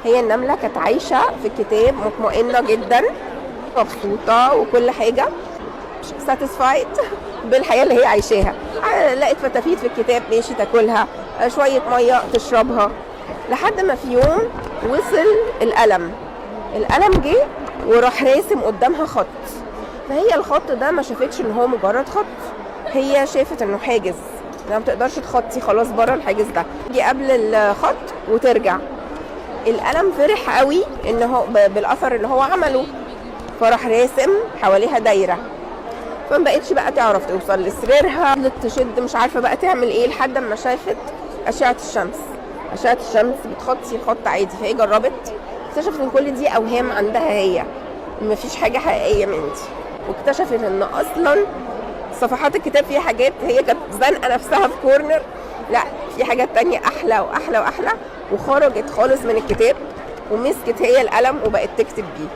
هي النملة كانت عايشة في الكتاب مطمئنة جدا، مبسوطة وكل حاجة، ساتيسفايد بالحياة اللي هي عايشاها. لقيت فتافيت في الكتاب ماشي تاكلها، شوية مية تشربها، لحد ما في يوم وصل القلم جه وراح راسم قدامها خط. فهي الخط ده ما شافتش ان هو مجرد خط، هي شافت انه حاجز، ما بتقدرش تخطي خلاص بره الحاجز ده، تيجي قبل الخط وترجع. القلم فرح قوي ان هو بالاثر اللي هو عمله، فراح راسم حواليها دايره، فما بقتش بقى تعرف توصل لسريرها، فضلت تشد مش عارفه بقى تعمل ايه، لحد ما شافت اشعه الشمس. اشعه الشمس بتخطي الخط عادي، فهي جربت، اكتشفت ان كل دي اوهام عندها هي، مفيش حاجه حقيقيه من دي. واكتشفت ان اصلا صفحات الكتاب فيها حاجات هي كانت زنقه نفسها في كورنر، لا في حاجات تانية احلى واحلى واحلى، وخرجت خالص من الكتاب ومسكت هي القلم وبقت تكتب بيه.